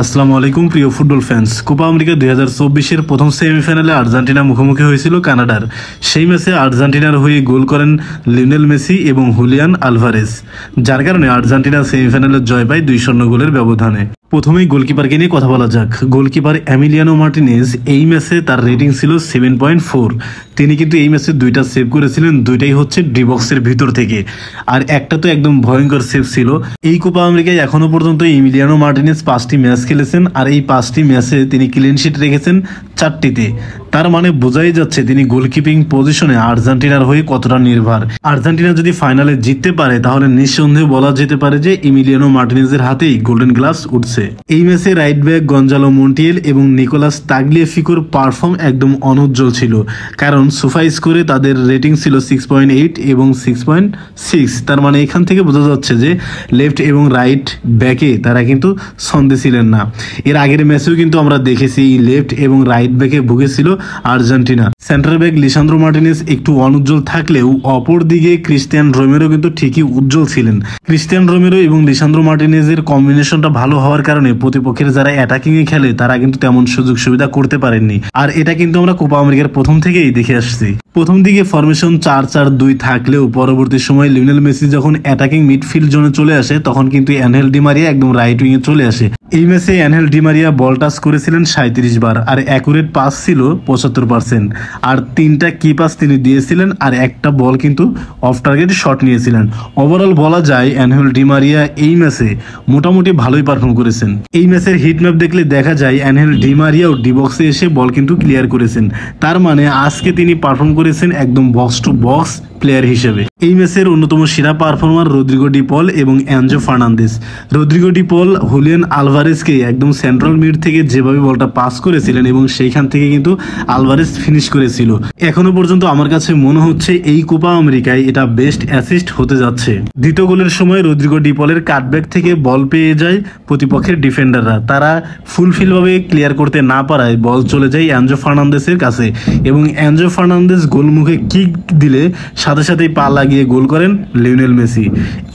আসসালামু আলাইকুম প্রিয় ফুটবল ফ্যান্স। কোপা আমেরিকা 2024-এর প্রথম সেমিফাইনালে আর্জেন্টিনা মুখোমুখি হয়েছিল কানাডার। সেই ম্যাচে আর্জেন্টিনার হয়ে গোল করেন লিওনেল মেসি এবং হুলিয়ান আলভারেজ, যার কারণে আর্জেন্টিনা সেমিফাইনালে জয় পায় 2-0 গোলের ব্যবধানে। প্রথমেই গোলকিপারকে নিয়ে কথা বলা যাক। গোলকিপার এমিলিয়ানো মার্টিনেজ এই ম্যাচে তার রেটিং ছিল 7.4। তিনি কিন্তু এই ম্যাচে 2টা সেভ করেছিলেন, 2টাই হচ্ছে ডি বক্সের ভিতর থেকে, আর একটা তো একদম ভয়ঙ্কর সেভ ছিল। এই কোপা আমেরিকায় এখনো পর্যন্ত এমিলিয়ানো মার্টিনেজ 5টি ম্যাচ খেলেছেন, আর এই 5টি ম্যাচে তিনি ক্লিন শিট রেখেছেন 4টিতে। তার মানে বোঝাই যাচ্ছে তিনি গোলকিপিং পজিশনে আর্জেন্টিনার হয়ে কতটা নির্ভর। আর্জেন্টিনা যদি ফাইনালে জিততে পারে তাহলে নিঃসন্দেহে বলা যেতে পারে যে এমিলিয়ানো মার্টিনেজের হাতেই গোল্ডেন গ্লাভস উঠছে। এই ম্যাচে রাইট ব্যাক গঞ্জালো মন্টিয়েল এবং নিকোলাস তাগলিয়াফিকোর পারফর্ম একদম অনুজ্জ্বল ছিল, কারণ সোফা স্কোরে তাদের রেটিং ছিল 6.8 এবং 6.6। তার মানে এখান থেকে বোঝা যাচ্ছে যে লেফট এবং রাইট ব্যাকে তারা কিন্তু ছন্দে ছিলেন না। এর আগের ম্যাচেও কিন্তু আমরা দেখেছি লেফট এবং রাইট ব্যাকে ভুগেছিল Argentina. Centre back Lisandro Martinez একটু অনুজ্জ্বল থাকলেও অপর দিকে ক্রিস্টিয়ান রোমেরো কিন্তু ঠিকই উজ্জ্বল ছিলেন। ক্রিস্টিয়ান রোমেরো এবং লিসান্দ্রো মার্টিনেজের কম্বিনেশনটা ভালো হওয়ার কারণে প্রতিপক্ষের যারা অ্যাটাকিং এ খেলে তারা কিন্তু তেমন সুযোগ সুবিধা করতে পারেননি, আর এটা কিন্তু আমরা কোপা আমেরিকার প্রথম থেকেই দেখে আসছি। প্রথম দিকে ফরমেশন 4-4-2 থাকলেও পরবর্তী সময় লিওনেল মেসি যখন অ্যাটাকিং মিডফিল্ড জোনে চলে আসে তখন কিন্তু অ্যানহেল ডি মারিয়া একদম রাইট উইং এ চলে আসে। এই ম্যাচে অ্যানহেল ডি মারিয়া বল টাচ করেছিলেন 37 বার, আর অ্যাকুরেট পাস ছিল 75%, আর 3টা কি পাস তিনি দিয়েছিলেন, আর একটা বল কিন্তু অফ টার্গেট শট নিয়েছিলেন। ওভারঅল বলা যায় অ্যানহেল ডি মারিয়া এই ম্যাচে মোটামুটি ভালোই পারফর্ম করেছেন। এই ম্যাচের হিট ম্যাপ দেখলে দেখা যায় অ্যানহেল ডি মারিয়াও ডি বক্সে এসে বল কিন্তু ক্লিয়ার করেছেন। তার মানে আজকে তিনি পারফর্ম করেছেন একদম বক্স টু বক্স প্লেয়ার হিসেবে। এই ম্যাচের অন্যতম সেরা পারফর্মার রদ্রিগো ডি পল এবং এনজো ফার্নান্দেজ। রদ্রিগো ডি পল হুলিয়ান আলভারেজকে একদম সেন্ট্রাল মিড থেকে যেভাবে বলটা পাস করেছিলেন এবং সেইখান থেকে কিন্তু আলভারেজ ফিনিশ করেছিল। এখনো পর্যন্ত আমার কাছে মনে হচ্ছে এই কোপা আমেরিকায় এটা বেস্ট অ্যাসিস্ট হতে যাচ্ছে। দ্বিতীয় গোলের সময় রদ্রিগো ডি পলের কাটব্যাক থেকে বল পেয়ে যায় প্রতিপক্ষের ডিফেন্ডাররা, তারা ফুলফিলভাবে ক্লিয়ার করতে না পারায় বল চলে যায় এনজো ফার্নান্দেজের কাছে, এবং এনজো ফার্নান্দেজ গোলমুখে কিক দিলে সাথে সাথেই পা লাগিয়ে গোল করেন লিওনেল মেসি।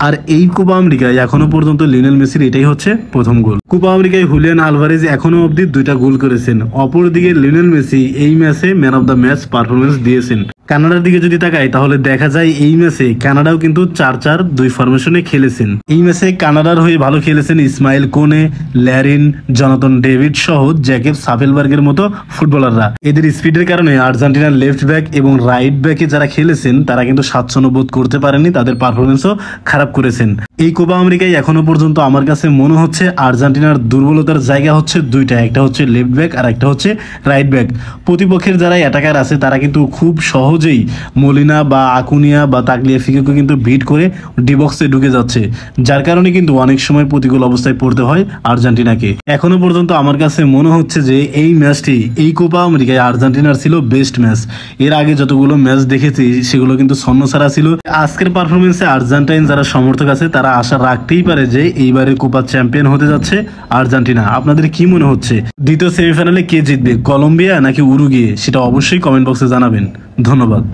আর এই কোপা আমেরিকায় এখনো পর্যন্ত লিওনেল মেসির এটাই হচ্ছে প্রথম গোল। কোপা আমেরিকায় হুলিয়ান আলভারেজ এখনো অবধি 2টা গোল করেছেন। অপরদিকে লিওনেল মেসি এই ম্যাচে man of the match performance দিয়েছেন। কানাডার দিকে যদি তাকাই তাহলে দেখা যায় এই ম্যাচে কানাডাও কিন্তু 4-4-2 ফরমেশনে খেলেছেন। এই ম্যাচে কানাডার হয়ে ভালো খেলেছেন ইসমাইল কোনে, ল্যারিন, জনাতন ডেভিড সহ জ্যাকেব সাফেলবার্গের মতো ফুটবলাররা। এদের স্পিডের কারণে আর্জেন্টিনার লেফট ব্যাক এবং রাইট ব্যাকে যারা খেলেছেন তারা কিন্তু স্বাচ্ছন্দ্য বোধ করতে পারেননি, তাদের পারফরমেন্সও খারাপ করেছেন। এই কোপা আমেরিকায় এখনো পর্যন্ত আমার কাছে মনে হচ্ছে আর্জেন্টিনার দুর্বলতার জায়গা হচ্ছে 2টা, একটা হচ্ছে লেফট ব্যাক আর একটা হচ্ছে রাইট ব্যাক। প্রতিপক্ষের যারা অ্যাটাকার আছে তারা কিন্তু খুব সহজেই মলিনা বা আকুনিয়া বা তাগলিয়াফিকোকে কিন্তু বিট করে ডি বক্সে ঢুকে যাচ্ছে, যার কারণে কিন্তু অনেক সময় প্রতিকূল অবস্থায় পড়তে হয় আর্জেন্টিনাকে। এখনো পর্যন্ত আমার কাছে মনে হচ্ছে যে এই ম্যাচটি এই কোপা আমেরিকায় আর্জেন্টিনার ছিল বেস্ট ম্যাচ। এর আগে যতগুলো ম্যাচ দেখেছি সেগুলো কিন্তু ছন্নছাড়া ছিল। আজকের পারফরমেন্সে আর্জেন্টাইন যারা সমর্থক আছে তারা আশা রাখতেই পারে যে এইবারে কোপা চ্যাম্পিয়ন হতে যাচ্ছে আর্জেন্টিনা। আপনাদের কি মনে হচ্ছে দ্বিতীয় সেমিফাইনালে কে জিতবে, কলম্বিয়া নাকি উরুগুয়ে? সেটা অবশ্যই কমেন্ট বক্সে জানাবেন। ধন্যবাদ।